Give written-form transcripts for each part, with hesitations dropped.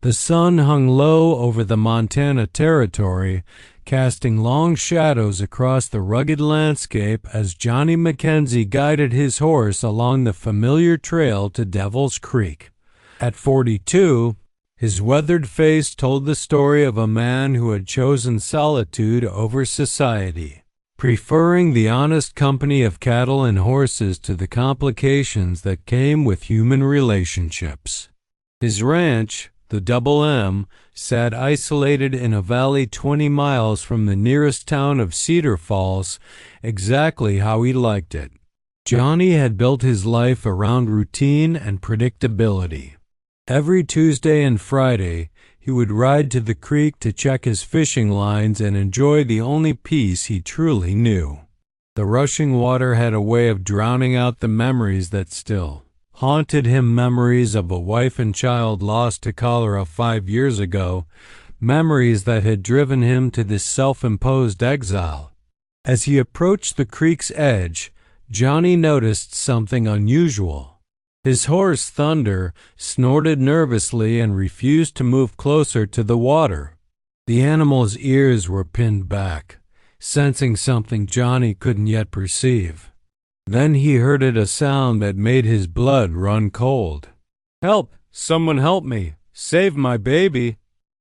The sun hung low over the Montana Territory, casting long shadows across the rugged landscape as Johnny McKenzie guided his horse along the familiar trail to Devil's Creek. At 42, his weathered face told the story of a man who had chosen solitude over society, preferring the honest company of cattle and horses to the complications that came with human relationships. His ranch, the Double M, sat isolated in a valley 20 miles from the nearest town of Cedar Falls, exactly how he liked it. Johnny had built his life around routine and predictability. Every Tuesday and Friday, he would ride to the creek to check his fishing lines and enjoy the only peace he truly knew. The rushing water had a way of drowning out the memories that still haunted him, memories of a wife and child lost to cholera 5 years ago, memories that had driven him to this self-imposed exile. As he approached the creek's edge, Johnny noticed something unusual. His horse, Thunder, snorted nervously and refused to move closer to the water. The animal's ears were pinned back, sensing something Johnny couldn't yet perceive. Then he heard a sound that made his blood run cold. "Help! Someone help me! Save my baby!"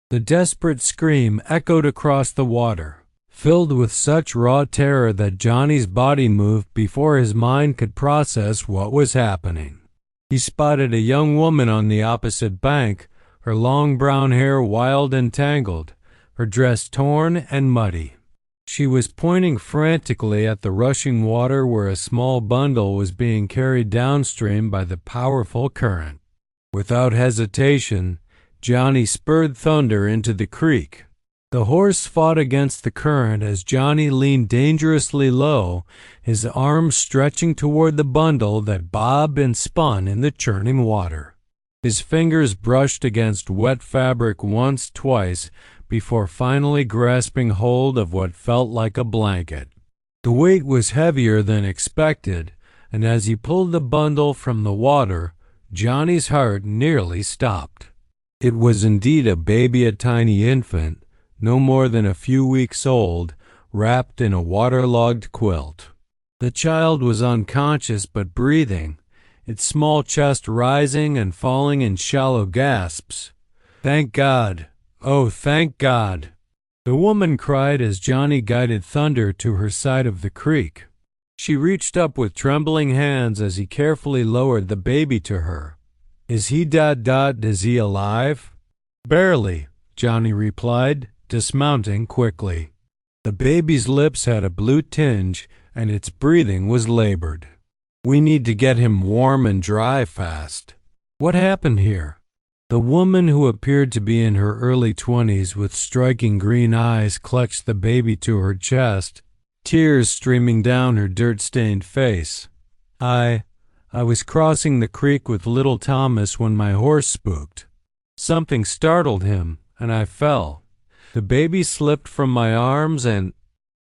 The desperate scream echoed across the water, filled with such raw terror that Johnny's body moved before his mind could process what was happening. He spotted a young woman on the opposite bank, her long brown hair wild and tangled, her dress torn and muddy. She was pointing frantically at the rushing water where a small bundle was being carried downstream by the powerful current. Without hesitation, Johnny spurred Thunder into the creek. The horse fought against the current as Johnny leaned dangerously low, his arms stretching toward the bundle that bobbed and spun in the churning water. His fingers brushed against wet fabric once, twice, before finally grasping hold of what felt like a blanket. The weight was heavier than expected, and as he pulled the bundle from the water, Johnny's heart nearly stopped. It was indeed a baby, a tiny infant, no more than a few weeks old, wrapped in a waterlogged quilt. The child was unconscious but breathing, its small chest rising and falling in shallow gasps. "Thank God! Oh, thank God!" the woman cried as Johnny guided Thunder to her side of the creek. She reached up with trembling hands as he carefully lowered the baby to her. "Is he is he alive?" "Barely," Johnny replied, dismounting quickly. The baby's lips had a blue tinge, and its breathing was labored. "We need to get him warm and dry fast." "What happened here?" The woman, who appeared to be in her early 20s with striking green eyes, clutched the baby to her chest, tears streaming down her dirt-stained face. I was crossing the creek with little Thomas when my horse spooked. Something startled him, and I fell. The baby slipped from my arms and—"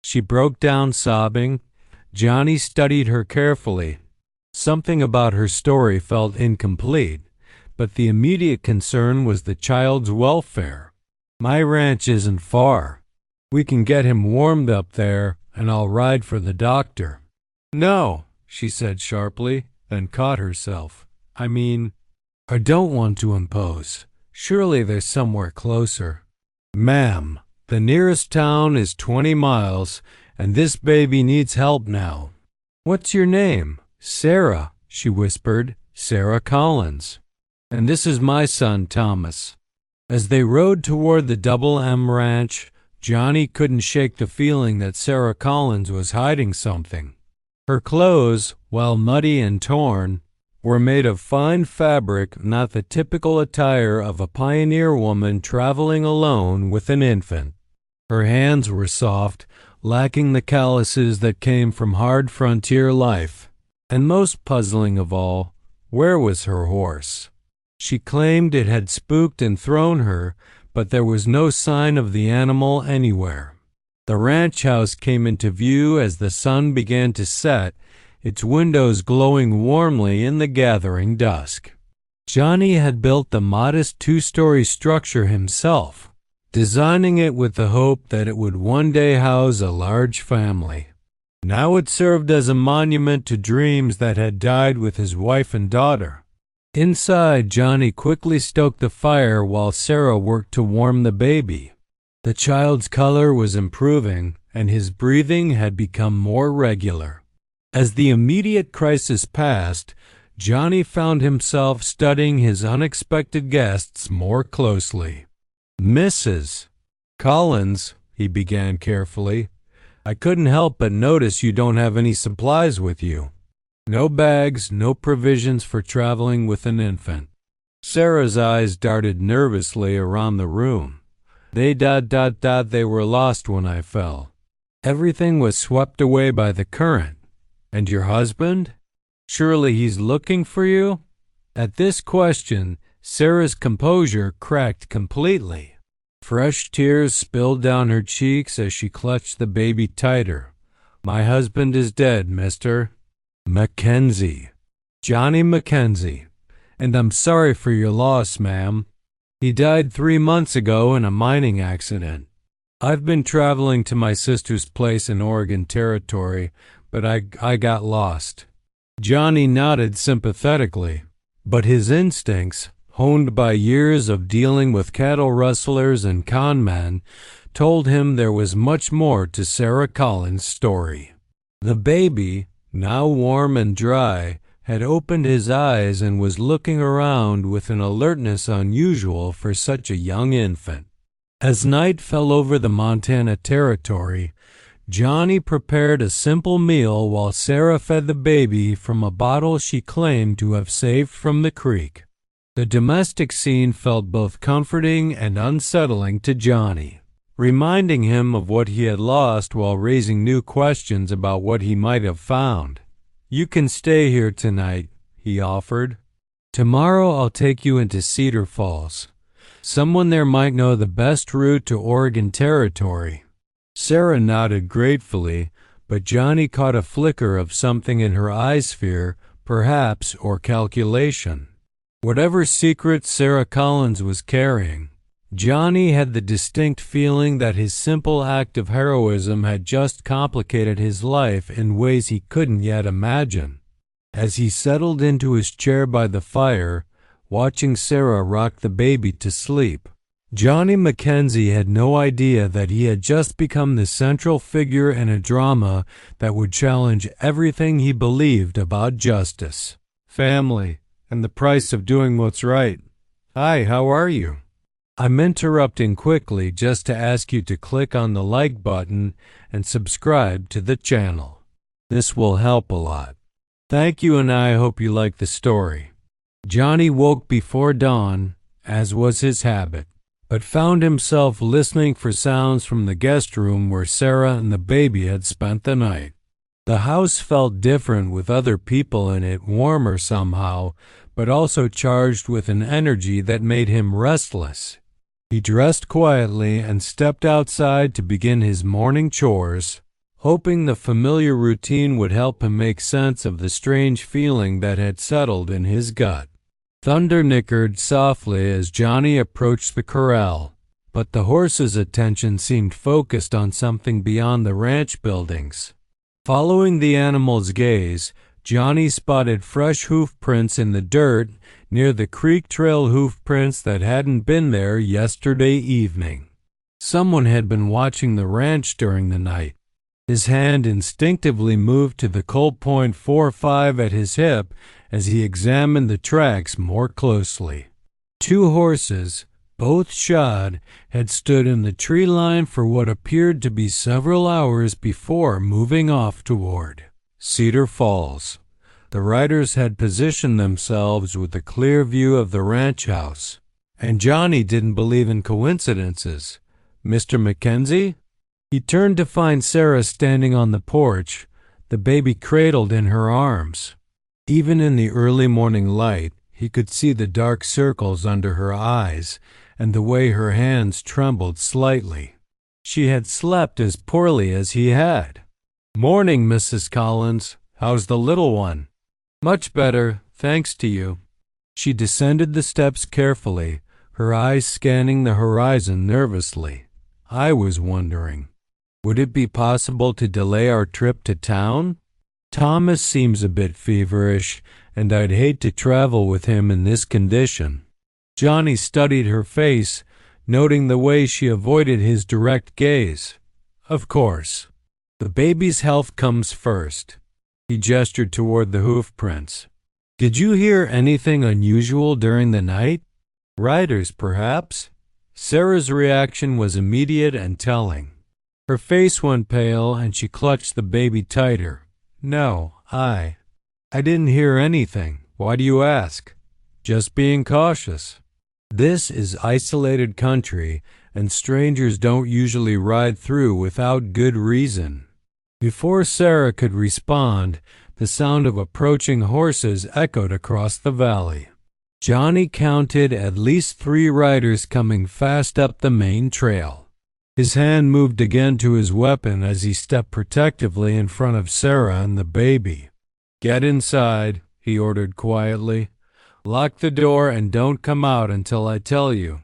She broke down sobbing. Johnny studied her carefully. Something about her story felt incomplete, but the immediate concern was the child's welfare. "My ranch isn't far. We can get him warmed up there, and I'll ride for the doctor." "No," she said sharply, then caught herself. I don't want to impose. Surely there's somewhere closer." "Ma'am, the nearest town is 20 miles, and this baby needs help now." "What's your name?" "Sarah," she whispered, "Sarah Collins. And this is my son, Thomas." As they rode toward the Double M Ranch, Johnny couldn't shake the feeling that Sarah Collins was hiding something. Her clothes, while muddy and torn, were made of fine fabric, not the typical attire of a pioneer woman traveling alone with an infant. Her hands were soft, lacking the calluses that came from hard frontier life. And most puzzling of all, where was her horse? She claimed it had spooked and thrown her, but there was no sign of the animal anywhere. The ranch house came into view as the sun began to set, its windows glowing warmly in the gathering dusk. Johnny had built the modest two-story structure himself, designing it with the hope that it would one day house a large family. Now it served as a monument to dreams that had died with his wife and daughter. Inside, Johnny quickly stoked the fire while Sarah worked to warm the baby. The child's color was improving, and his breathing had become more regular. As the immediate crisis passed, Johnny found himself studying his unexpected guests more closely. "Mrs. Collins," he began carefully, "I couldn't help but notice you don't have any supplies with you. No bags, no provisions for traveling with an infant." Sarah's eyes darted nervously around the room. They were lost when I fell. Everything was swept away by the current. And your husband? Surely he's looking for you?" At this question, Sarah's composure cracked completely. Fresh tears spilled down her cheeks as she clutched the baby tighter. "My husband is dead, Mr. McKenzie. Johnny McKenzie. And I'm sorry for your loss, ma'am. He died 3 months ago in a mining accident. I've been traveling to my sister's place in Oregon Territory, but I got lost." Johnny nodded sympathetically, but his instincts, honed by years of dealing with cattle rustlers and con men, told him there was much more to Sarah Collins' story. The baby, now warm and dry, had opened his eyes and was looking around with an alertness unusual for such a young infant. As night fell over the Montana Territory, Johnny prepared a simple meal while Sarah fed the baby from a bottle she claimed to have saved from the creek. The domestic scene felt both comforting and unsettling to Johnny, reminding him of what he had lost while raising new questions about what he might have found. "You can stay here tonight," he offered. "Tomorrow I'll take you into Cedar Falls. Someone there might know the best route to Oregon Territory." Sarah nodded gratefully, but Johnny caught a flicker of something in her eye sphere, perhaps, or calculation. Whatever secret Sarah Collins was carrying, Johnny had the distinct feeling that his simple act of heroism had just complicated his life in ways he couldn't yet imagine. As he settled into his chair by the fire, watching Sarah rock the baby to sleep, Johnny McKenzie had no idea that he had just become the central figure in a drama that would challenge everything he believed about justice, family, and the price of doing what's right. "Hi, how are you? I'm interrupting quickly just to ask you to click on the like button and subscribe to the channel. This will help a lot. Thank you, and I hope you like the story." Johnny woke before dawn, as was his habit, but found himself listening for sounds from the guest room where Sarah and the baby had spent the night. The house felt different with other people in it, warmer somehow, but also charged with an energy that made him restless. He dressed quietly and stepped outside to begin his morning chores, hoping the familiar routine would help him make sense of the strange feeling that had settled in his gut. Thunder nickered softly as Johnny approached the corral, but the horse's attention seemed focused on something beyond the ranch buildings. Following the animal's gaze, Johnny spotted fresh hoof prints in the dirt near the creek trail, hoof prints that hadn't been there yesterday evening. Someone had been watching the ranch during the night. His hand instinctively moved to the Colt .45 at his hip as he examined the tracks more closely. 2 horses, both shod, had stood in the tree line for what appeared to be several hours before moving off toward Cedar Falls. The riders had positioned themselves with a clear view of the ranch house, and Johnny didn't believe in coincidences. "Mr. McKenzie?" He turned to find Sarah standing on the porch, the baby cradled in her arms. Even in the early morning light, he could see the dark circles under her eyes and the way her hands trembled slightly. She had slept as poorly as he had. "Morning, Mrs. Collins. How's the little one?" "Much better, thanks to you." She descended the steps carefully, her eyes scanning the horizon nervously. I was wondering, would it be possible to delay our trip to town? Thomas seems a bit feverish, and I'd hate to travel with him in this condition. Johnny studied her face, noting the way she avoided his direct gaze. Of course. The baby's health comes first. He gestured toward the hoof prints. Did you hear anything unusual during the night? Riders, perhaps? Sarah's reaction was immediate and telling. Her face went pale and she clutched the baby tighter. No, I didn't hear anything. Why do you ask? Just being cautious. This is isolated country, and strangers don't usually ride through without good reason. Before Sarah could respond, the sound of approaching horses echoed across the valley. Johnny counted at least 3 riders coming fast up the main trail. His hand moved again to his weapon as he stepped protectively in front of Sarah and the baby. Get inside, he ordered quietly. Lock the door and don't come out until I tell you.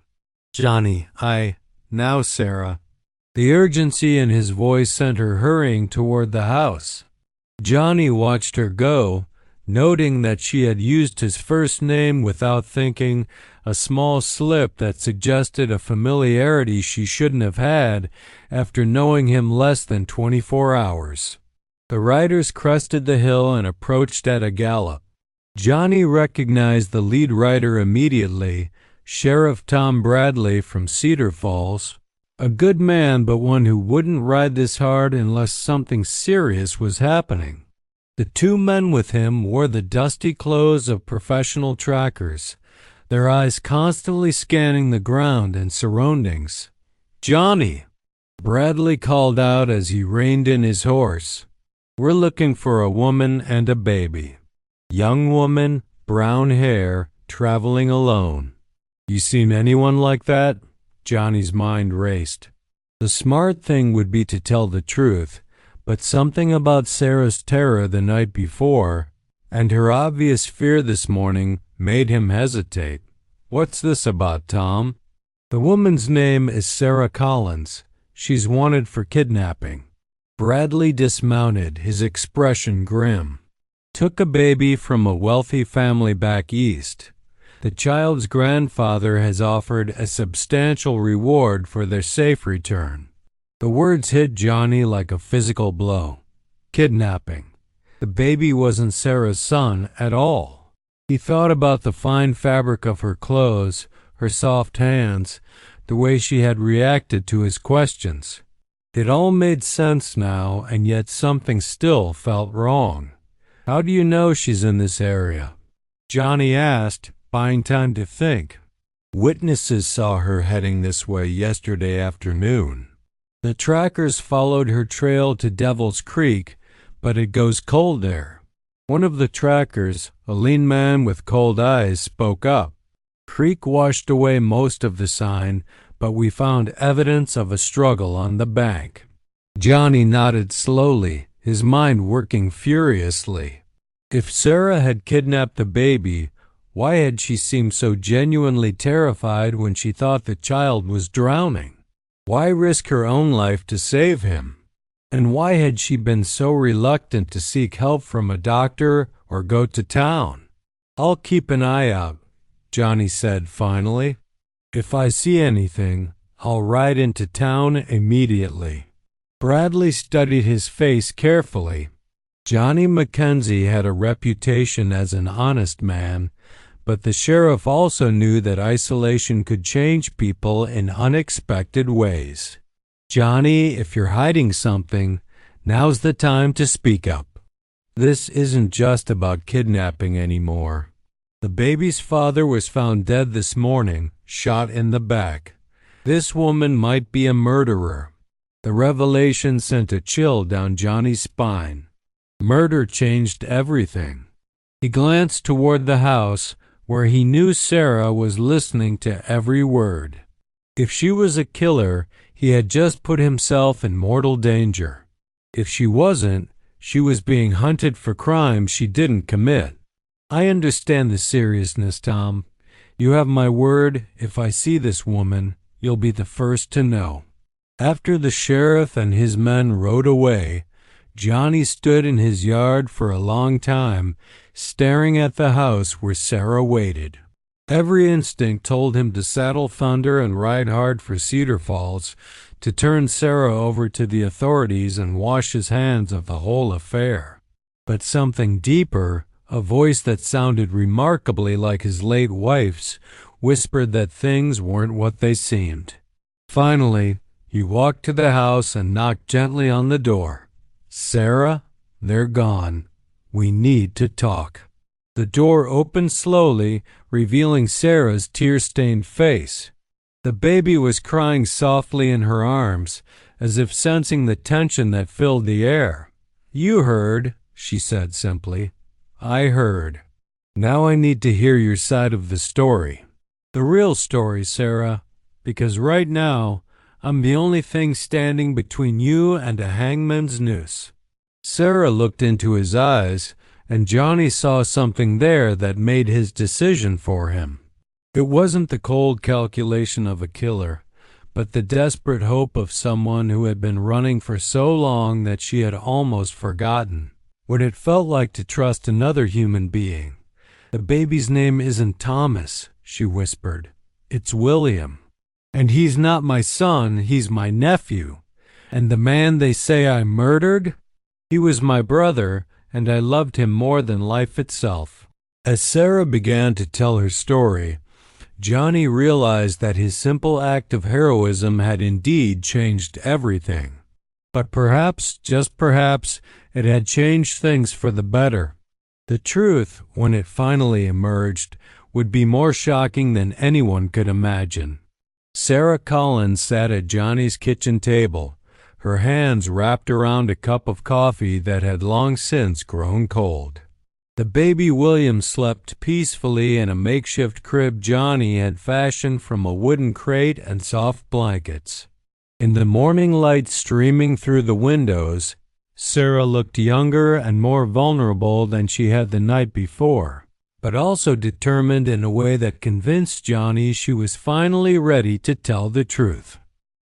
Johnny, now, Sarah. The urgency in his voice sent her hurrying toward the house. Johnny watched her go, noting that she had used his first name without thinking, a small slip that suggested a familiarity she shouldn't have had after knowing him less than 24 hours. The riders crested the hill and approached at a gallop. Johnny recognized the lead rider immediately, Sheriff Tom Bradley from Cedar Falls. A good man, but one who wouldn't ride this hard unless something serious was happening. The 2 men with him wore the dusty clothes of professional trackers, their eyes constantly scanning the ground and surroundings. Johnny, Bradley called out as he reined in his horse. We're looking for a woman and a baby. Young woman, brown hair, traveling alone. You seen anyone like that? Johnny's mind raced. The smart thing would be to tell the truth, but something about Sarah's terror the night before, and her obvious fear this morning, made him hesitate. What's this about, Tom? The woman's name is Sarah Collins. She's wanted for kidnapping. Bradley dismounted, his expression grim. Took a baby from a wealthy family back east. The child's grandfather has offered a substantial reward for their safe return. The words hit Johnny like a physical blow. Kidnapping. The baby wasn't Sarah's son at all. He thought about the fine fabric of her clothes, her soft hands, the way she had reacted to his questions. It all made sense now, and yet something still felt wrong. How do you know she's in this area? Johnny asked, buying time to think. Witnesses saw her heading this way yesterday afternoon. The trackers followed her trail to Devil's Creek, but it goes cold there. One of the trackers, a lean man with cold eyes, spoke up. Creek washed away most of the sign, but we found evidence of a struggle on the bank. Johnny nodded slowly, his mind working furiously. If Sarah had kidnapped the baby, why had she seemed so genuinely terrified when she thought the child was drowning? Why risk her own life to save him? And why had she been so reluctant to seek help from a doctor or go to town? I'll keep an eye out, Johnny said finally. If I see anything, I'll ride into town immediately. Bradley studied his face carefully. Johnny McKenzie had a reputation as an honest man, but the sheriff also knew that isolation could change people in unexpected ways. Johnny, if you're hiding something, now's the time to speak up. This isn't just about kidnapping anymore. The baby's father was found dead this morning, shot in the back. This woman might be a murderer. The revelation sent a chill down Johnny's spine. Murder changed everything. He glanced toward the house, where he knew Sarah was listening to every word. If she was a killer, he had just put himself in mortal danger. If she wasn't, she was being hunted for crimes she didn't commit. I understand the seriousness, Tom. You have my word, if I see this woman, you'll be the first to know. After the sheriff and his men rode away, Johnny stood in his yard for a long time, staring at the house where Sarah waited. Every instinct told him to saddle Thunder and ride hard for Cedar Falls, to turn Sarah over to the authorities and wash his hands of the whole affair. But something deeper, a voice that sounded remarkably like his late wife's, whispered that things weren't what they seemed. Finally, he walked to the house and knocked gently on the door. "Sarah, they're gone. We need to talk." The door opened slowly, revealing Sarah's tear-stained face. The baby was crying softly in her arms, as if sensing the tension that filled the air. "You heard," she said simply. "I heard. Now I need to hear your side of the story. The real story, Sarah, because right now, I'm the only thing standing between you and a hangman's noose." Sarah looked into his eyes, and Johnny saw something there that made his decision for him. It wasn't the cold calculation of a killer, but the desperate hope of someone who had been running for so long that she had almost forgotten what it felt like to trust another human being. "The baby's name isn't Thomas," she whispered. "It's William. And he's not my son, he's my nephew. And the man they say I murdered? He was my brother, and I loved him more than life itself." As Sarah began to tell her story, Johnny realized that his simple act of heroism had indeed changed everything. But perhaps, just perhaps, it had changed things for the better. The truth, when it finally emerged, would be more shocking than anyone could imagine. Sarah Collins sat at Johnny's kitchen table, her hands wrapped around a cup of coffee that had long since grown cold. The baby William slept peacefully in a makeshift crib Johnny had fashioned from a wooden crate and soft blankets. In the morning light streaming through the windows, Sarah looked younger and more vulnerable than she had the night before, but also determined in a way that convinced Johnny she was finally ready to tell the truth.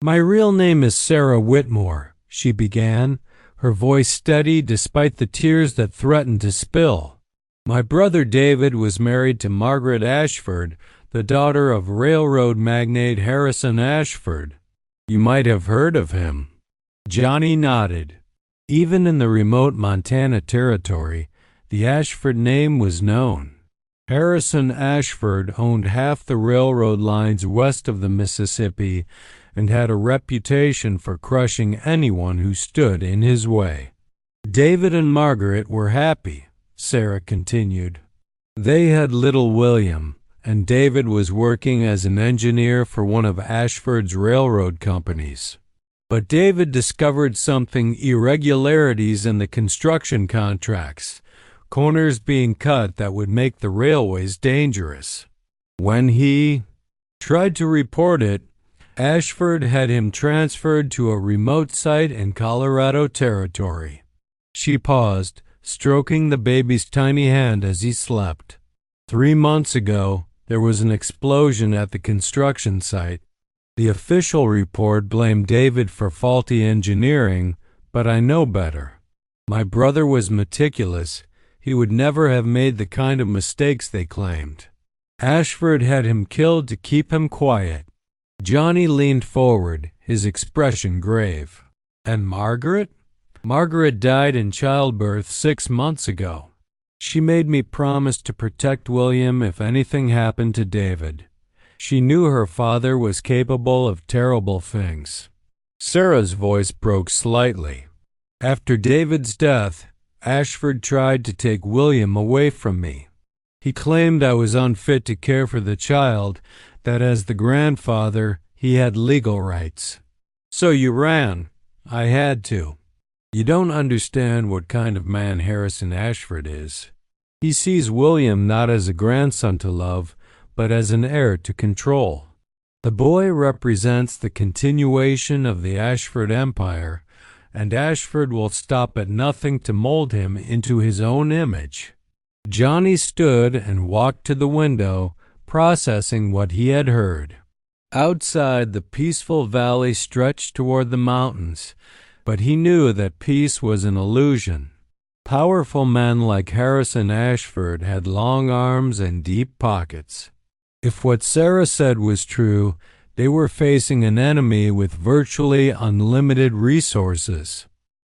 "My real name is Sarah Whitmore," she began, her voice steady despite the tears that threatened to spill. "My brother David was married to Margaret Ashford, the daughter of railroad magnate Harrison Ashford. You might have heard of him." Johnny nodded. Even in the remote Montana Territory, the Ashford name was known. Harrison Ashford owned half the railroad lines west of the Mississippi and had a reputation for crushing anyone who stood in his way. "David and Margaret were happy," Sarah continued. "They had little William, and David was working as an engineer for one of Ashford's railroad companies. But David discovered something irregularities in the construction contracts, corners being cut that would make the railways dangerous. When he tried to report it, Ashford had him transferred to a remote site in Colorado Territory." She paused, stroking the baby's tiny hand as he slept. "3 months ago, there was an explosion at the construction site. The official report blamed David for faulty engineering, but I know better. My brother was meticulous. He would never have made the kind of mistakes they claimed. Ashford had him killed to keep him quiet." Johnny leaned forward, his expression grave. "And Margaret?" "Margaret died in childbirth 6 months ago. She made me promise to protect William if anything happened to David. She knew her father was capable of terrible things." Sarah's voice broke slightly. "After David's death, Ashford tried to take William away from me. He claimed I was unfit to care for the child, that as the grandfather, he had legal rights. So you ran. I had to. You don't understand what kind of man Harrison Ashford is. He sees William not as a grandson to love, but as an heir to control. The boy represents the continuation of the Ashford Empire, and Ashford will stop at nothing to mold him into his own image." Johnny stood and walked to the window, processing what he had heard. Outside, the peaceful valley stretched toward the mountains, but he knew that peace was an illusion. Powerful men like Harrison Ashford had long arms and deep pockets. If what Sarah said was true, they were facing an enemy with virtually unlimited resources.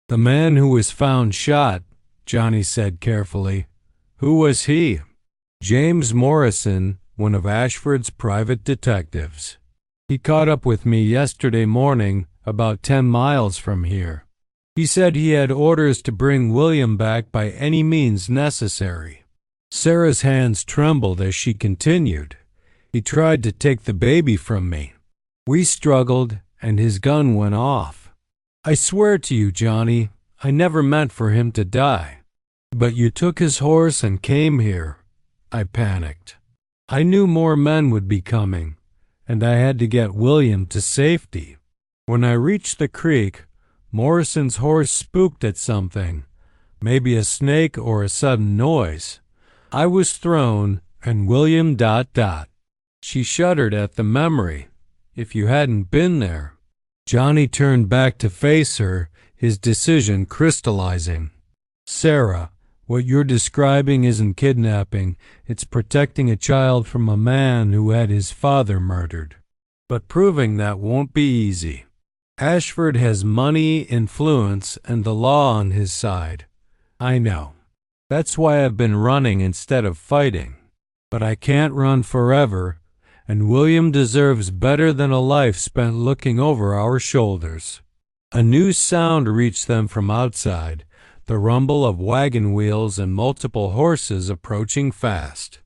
"The man who was found shot," Johnny said carefully. "Who was he?" "James Morrison, one of Ashford's private detectives. He caught up with me yesterday morning, about 10 miles from here. He said he had orders to bring William back by any means necessary." Sarah's hands trembled as she continued. "He tried to take the baby from me. We struggled, and his gun went off. I swear to you, Johnny, I never meant for him to die. But you took his horse and came here." I panicked. "I knew more men would be coming, and I had to get William to safety. When I reached the creek, Morrison's horse spooked at something, maybe a snake or a sudden noise. I was thrown, and William ... She shuddered at the memory. "If you hadn't been there." Johnny turned back to face her, his decision crystallizing. "Sarah, what you're describing isn't kidnapping, it's protecting a child from a man who had his father murdered. But proving that won't be easy. Ashford has money, influence, and the law on his side. I know. That's why I've been running instead of fighting. But I can't run forever, and William deserves better than a life spent looking over our shoulders." A new sound reached them from outside, the rumble of wagon wheels and multiple horses approaching fast.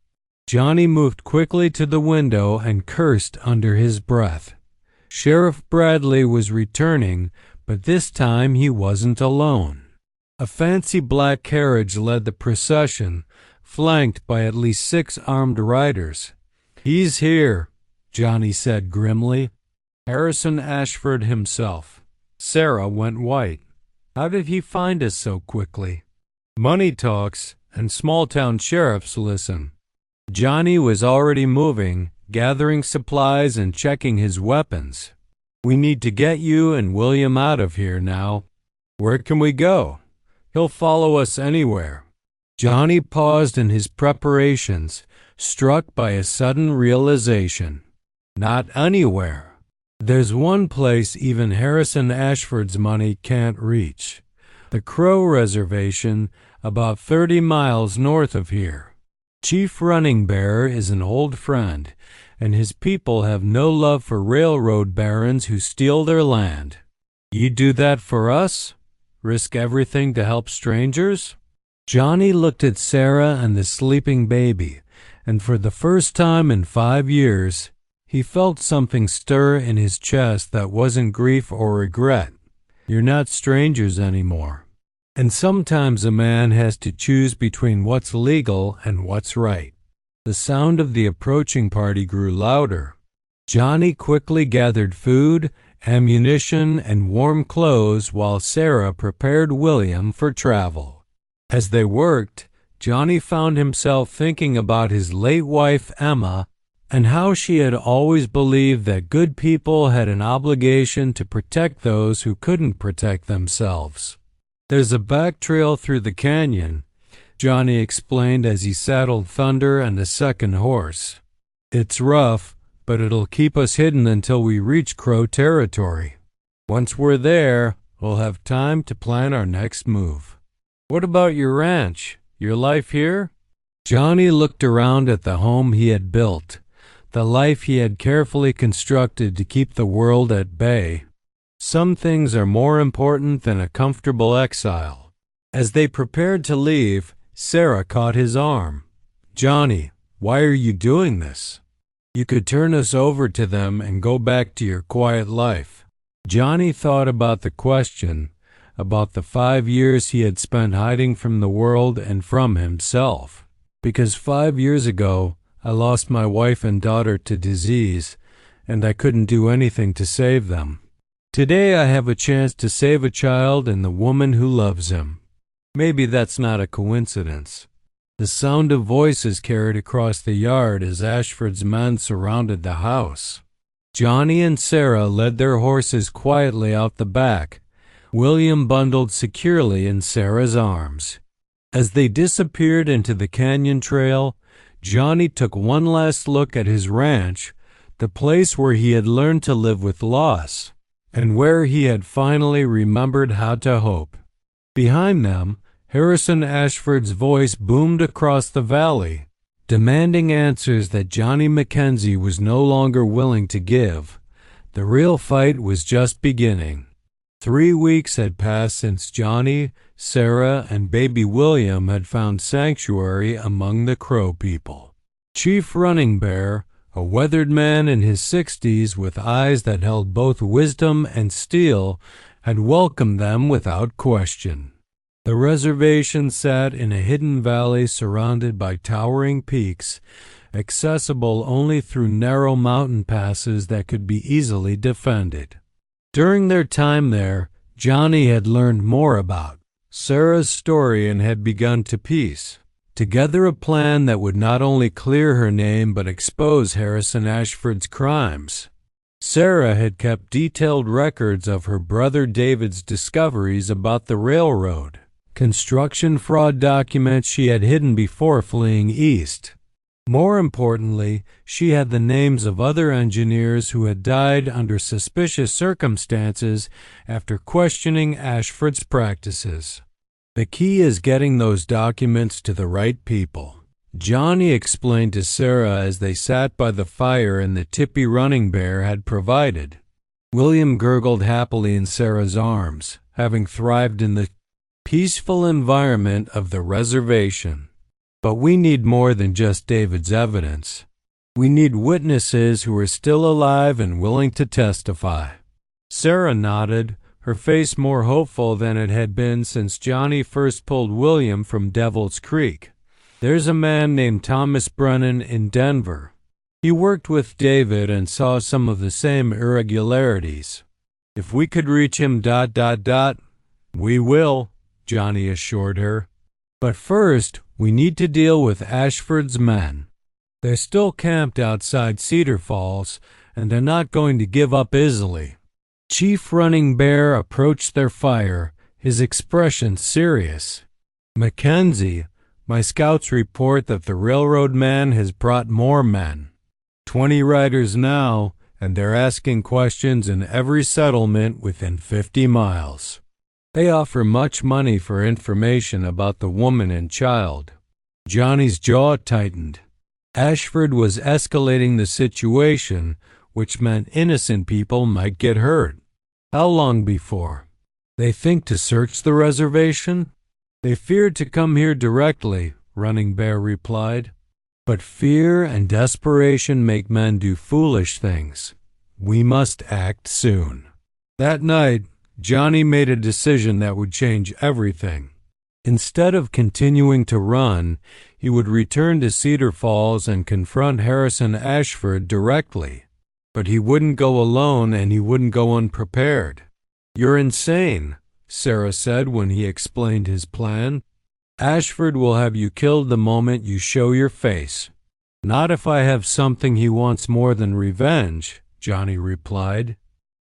Johnny moved quickly to the window and cursed under his breath. Sheriff Bradley was returning, but this time he wasn't alone. A fancy black carriage led the procession, flanked by at least 6 armed riders. "He's here," Johnny said grimly. "Harrison Ashford himself." Sarah went white. "How did he find us so quickly?" "Money talks, and small-town sheriffs listen." Johnny was already moving, gathering supplies and checking his weapons. "We need to get you and William out of here now." "Where can we go?" "He'll follow us anywhere." Johnny paused in his preparations, struck by a sudden realization. Not anywhere. There's one place even Harrison Ashford's money can't reach. The Crow Reservation, about 30 miles north of here. Chief Running Bear is an old friend, and his people have no love for railroad barons who steal their land. "You'd do that for us? Risk everything to help strangers?" Johnny looked at Sarah and the sleeping baby, and for the first time in 5 years, he felt something stir in his chest that wasn't grief or regret. You're not strangers anymore. And sometimes a man has to choose between what's legal and what's right. The sound of the approaching party grew louder. Johnny quickly gathered food, ammunition, and warm clothes while Sarah prepared William for travel. As they worked, Johnny found himself thinking about his late wife, Emma, and how she had always believed that good people had an obligation to protect those who couldn't protect themselves. "There's a back trail through the canyon," Johnny explained as he saddled Thunder and the second horse. "It's rough, but it'll keep us hidden until we reach Crow territory. Once we're there, we'll have time to plan our next move." "What about your ranch? Your life here?" Johnny looked around at the home he had built, the life he had carefully constructed to keep the world at bay. Some things are more important than a comfortable exile. As they prepared to leave, Sarah caught his arm. "Johnny, why are you doing this? You could turn us over to them and go back to your quiet life." Johnny thought about the question, about the 5 years he had spent hiding from the world and from himself. "Because 5 years ago, I lost my wife and daughter to disease, and I couldn't do anything to save them. Today I have a chance to save a child and the woman who loves him. Maybe that's not a coincidence." The sound of voices carried across the yard as Ashford's men surrounded the house. Johnny and Sarah led their horses quietly out the back, William bundled securely in Sarah's arms. As they disappeared into the canyon trail, Johnny took one last look at his ranch, the place where he had learned to live with loss, and where he had finally remembered how to hope. Behind them, Harrison Ashford's voice boomed across the valley, demanding answers that Johnny McKenzie was no longer willing to give. The real fight was just beginning. 3 weeks had passed since Johnny, Sarah, and baby William had found sanctuary among the Crow people. Chief Running Bear, a weathered man in his 60s with eyes that held both wisdom and steel, had welcomed them without question. The reservation sat in a hidden valley surrounded by towering peaks, accessible only through narrow mountain passes that could be easily defended. During their time there, Johnny had learned more about Sarah's story and had begun to piece together a plan that would not only clear her name but expose Harrison Ashford's crimes. Sarah had kept detailed records of her brother David's discoveries about the railroad, construction fraud documents she had hidden before fleeing east. More importantly, she had the names of other engineers who had died under suspicious circumstances after questioning Ashford's practices. The key is getting those documents to the right people, Johnny explained to Sarah as they sat by the fire and the tippy Running Bear had provided. William gurgled happily in Sarah's arms, having thrived in the peaceful environment of the reservation. But we need more than just David's evidence. We need witnesses who are still alive and willing to testify. Sarah nodded, her face more hopeful than it had been since Johnny first pulled William from Devil's Creek. There's a man named Thomas Brennan in Denver. He worked with David and saw some of the same irregularities. If we could reach him, we will, Johnny assured her. But first, we need to deal with Ashford's men. They're still camped outside Cedar Falls, and they're not going to give up easily. Chief Running Bear approached their fire, his expression serious. "McKenzie, my scouts report that the railroad man has brought more men. 20 riders now, and they're asking questions in every settlement within 50 miles. They offer much money for information about the woman and child." Johnny's jaw tightened. Ashford was escalating the situation, which meant innocent people might get hurt. How long before? They think to search the reservation? They feared to come here directly, Running Bear replied. But fear and desperation make men do foolish things. We must act soon. That night, Johnny made a decision that would change everything. Instead of continuing to run, he would return to Cedar Falls and confront Harrison Ashford directly. But he wouldn't go alone and he wouldn't go unprepared. "You're insane," Sarah said when he explained his plan. "Ashford will have you killed the moment you show your face." "Not if I have something he wants more than revenge," Johnny replied.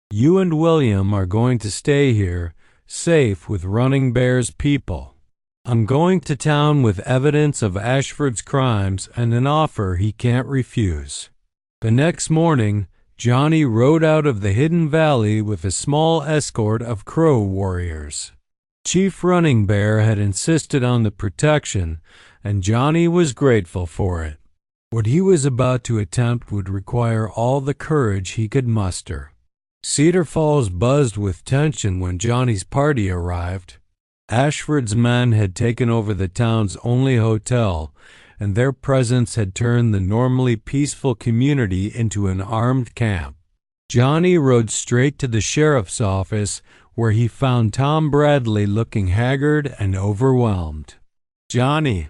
"You and William are going to stay here, safe with Running Bear's people. I'm going to town with evidence of Ashford's crimes and an offer he can't refuse." The next morning, Johnny rode out of the hidden valley with a small escort of Crow warriors. Chief Running Bear had insisted on the protection, and Johnny was grateful for it. What he was about to attempt would require all the courage he could muster. Cedar Falls buzzed with tension when Johnny's party arrived. Ashford's men had taken over the town's only hotel, and their presence had turned the normally peaceful community into an armed camp. Johnny rode straight to the sheriff's office, where he found Tom Bradley looking haggard and overwhelmed. "Johnny,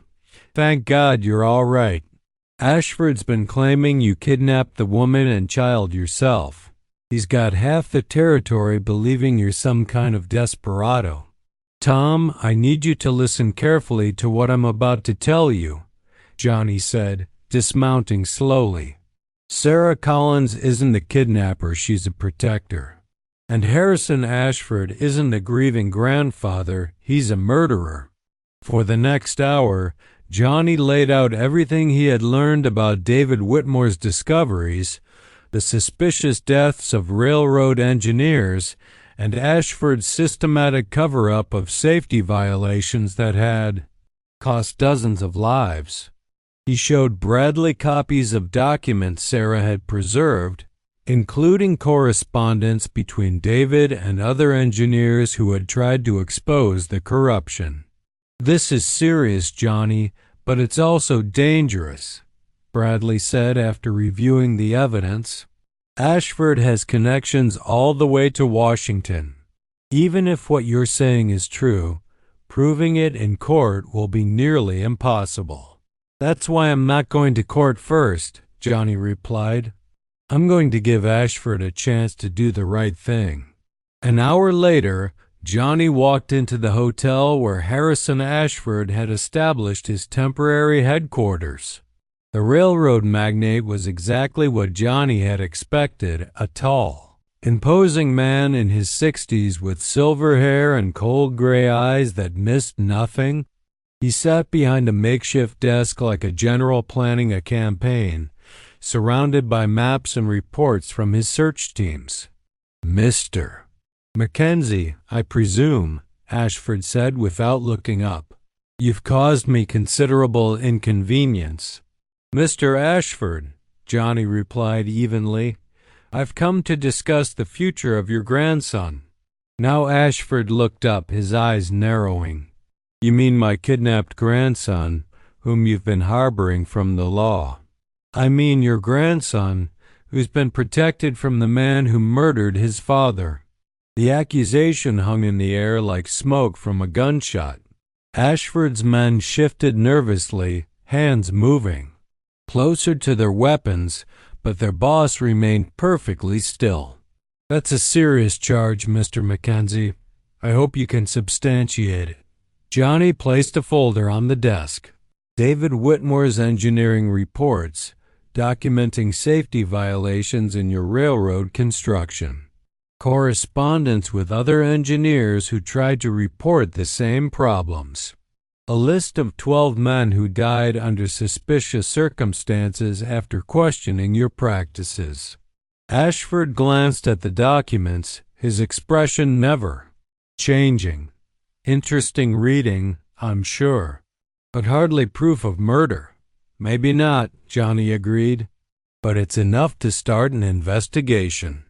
thank God you're all right. Ashford's been claiming you kidnapped the woman and child yourself. He's got half the territory believing you're some kind of desperado." "Tom, I need you to listen carefully to what I'm about to tell you," Johnny said, dismounting slowly. "Sarah Collins isn't a kidnapper, she's a protector. And Harrison Ashford isn't a grieving grandfather, he's a murderer." For the next hour, Johnny laid out everything he had learned about David Whitmore's discoveries, the suspicious deaths of railroad engineers, and Ashford's systematic cover-up of safety violations that had cost dozens of lives. He showed Bradley copies of documents Sarah had preserved, including correspondence between David and other engineers who had tried to expose the corruption. "This is serious, Johnny, but it's also dangerous," Bradley said after reviewing the evidence. "Ashford has connections all the way to Washington. Even if what you're saying is true, proving it in court will be nearly impossible." "That's why I'm not going to court first," Johnny replied. "I'm going to give Ashford a chance to do the right thing." An hour later, Johnny walked into the hotel where Harrison Ashford had established his temporary headquarters. The railroad magnate was exactly what Johnny had expected, a tall, imposing man in his 60s with silver hair and cold gray eyes that missed nothing. He sat behind a makeshift desk like a general planning a campaign, surrounded by maps and reports from his search teams. "Mr. McKenzie, I presume," Ashford said without looking up. "You've caused me considerable inconvenience." "Mr. Ashford," Johnny replied evenly, "I've come to discuss the future of your grandson." Now Ashford looked up, his eyes narrowing. "You mean my kidnapped grandson, whom you've been harboring from the law?" "I mean your grandson, who's been protected from the man who murdered his father." The accusation hung in the air like smoke from a gunshot. Ashford's men shifted nervously, hands moving closer to their weapons, but their boss remained perfectly still. "That's a serious charge, Mr. McKenzie. I hope you can substantiate it." Johnny placed a folder on the desk. "David Whitmore's engineering reports, documenting safety violations in your railroad construction. Correspondence with other engineers who tried to report the same problems. A list of 12 men who died under suspicious circumstances after questioning your practices." Ashford glanced at the documents, his expression never changing. "Interesting reading, I'm sure, but hardly proof of murder." "Maybe not," Johnny agreed, "but it's enough to start an investigation.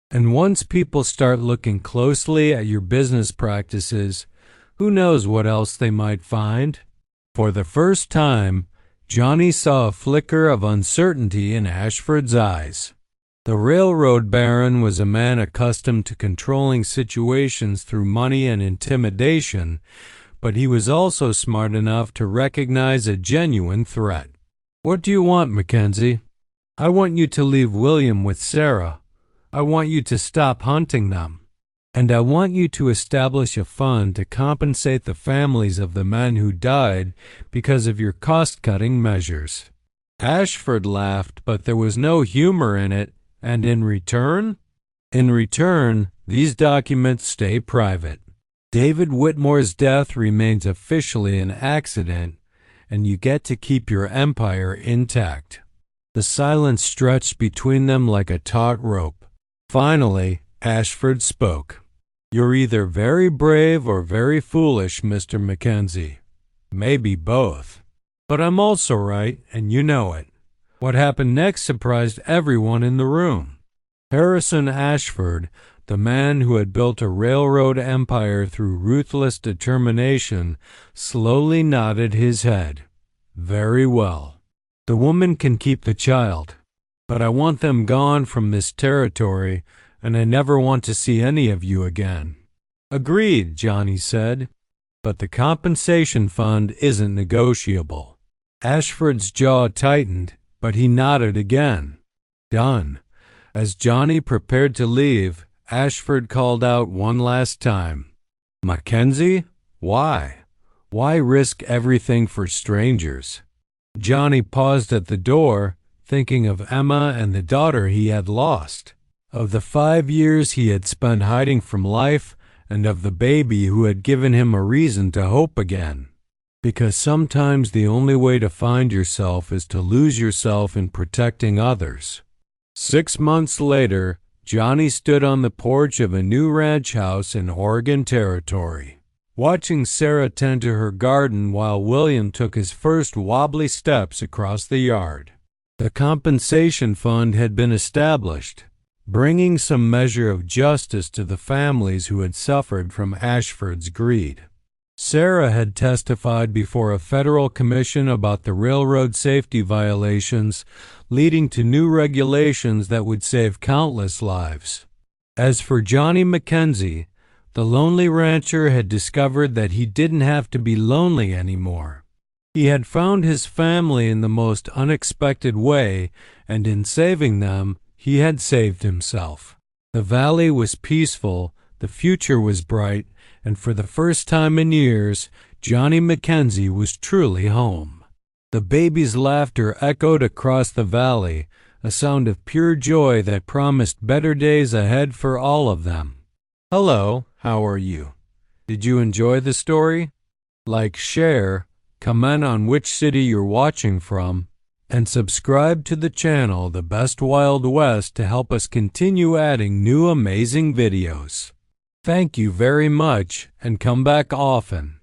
And once people start looking closely at your business practices, who knows what else they might find?" For the first time, Johnny saw a flicker of uncertainty in Ashford's eyes. The railroad baron was a man accustomed to controlling situations through money and intimidation, but he was also smart enough to recognize a genuine threat. "What do you want, McKenzie?" "I want you to leave William with Sarah. I want you to stop hunting them. And I want you to establish a fund to compensate the families of the men who died because of your cost-cutting measures." Ashford laughed, but there was no humor in it. "And in return?" "In return, these documents stay private. David Whitmore's death remains officially an accident, and you get to keep your empire intact." The silence stretched between them like a taut rope. Finally, Ashford spoke. "You're either very brave or very foolish, Mr. McKenzie. Maybe both. But I'm also right, and you know it." What happened next surprised everyone in the room. Harrison Ashford, the man who had built a railroad empire through ruthless determination, slowly nodded his head. "Very well. The woman can keep the child. But I want them gone from this territory, and I never want to see any of you again." "Agreed," Johnny said. "But the compensation fund isn't negotiable." Ashford's jaw tightened, but he nodded again. "Done." As Johnny prepared to leave, Ashford called out one last time, "McKenzie, Why? Why risk everything for strangers? Johnny paused at the door, thinking of Emma and the daughter he had lost, of the 5 years he had spent hiding from life, and of the baby who had given him a reason to hope again. Because sometimes the only way to find yourself is to lose yourself in protecting others. 6 months later, Johnny stood on the porch of a new ranch house in Oregon Territory, watching Sarah tend to her garden while William took his first wobbly steps across the yard. The compensation fund had been established, bringing some measure of justice to the families who had suffered from Ashford's greed. Sarah had testified before a federal commission about the railroad safety violations, leading to new regulations that would save countless lives. As for Johnny McKenzie, the lonely rancher had discovered that he didn't have to be lonely anymore. He had found his family in the most unexpected way, and in saving them, he had saved himself. The valley was peaceful, the future was bright, and for the first time in years, Johnny McKenzie was truly home. The baby's laughter echoed across the valley, a sound of pure joy that promised better days ahead for all of them. Hello, how are you? Did you enjoy the story? Like, share, comment on which city you're watching from, and subscribe to the channel The Best Wild West to help us continue adding new amazing videos. Thank you very much, and come back often.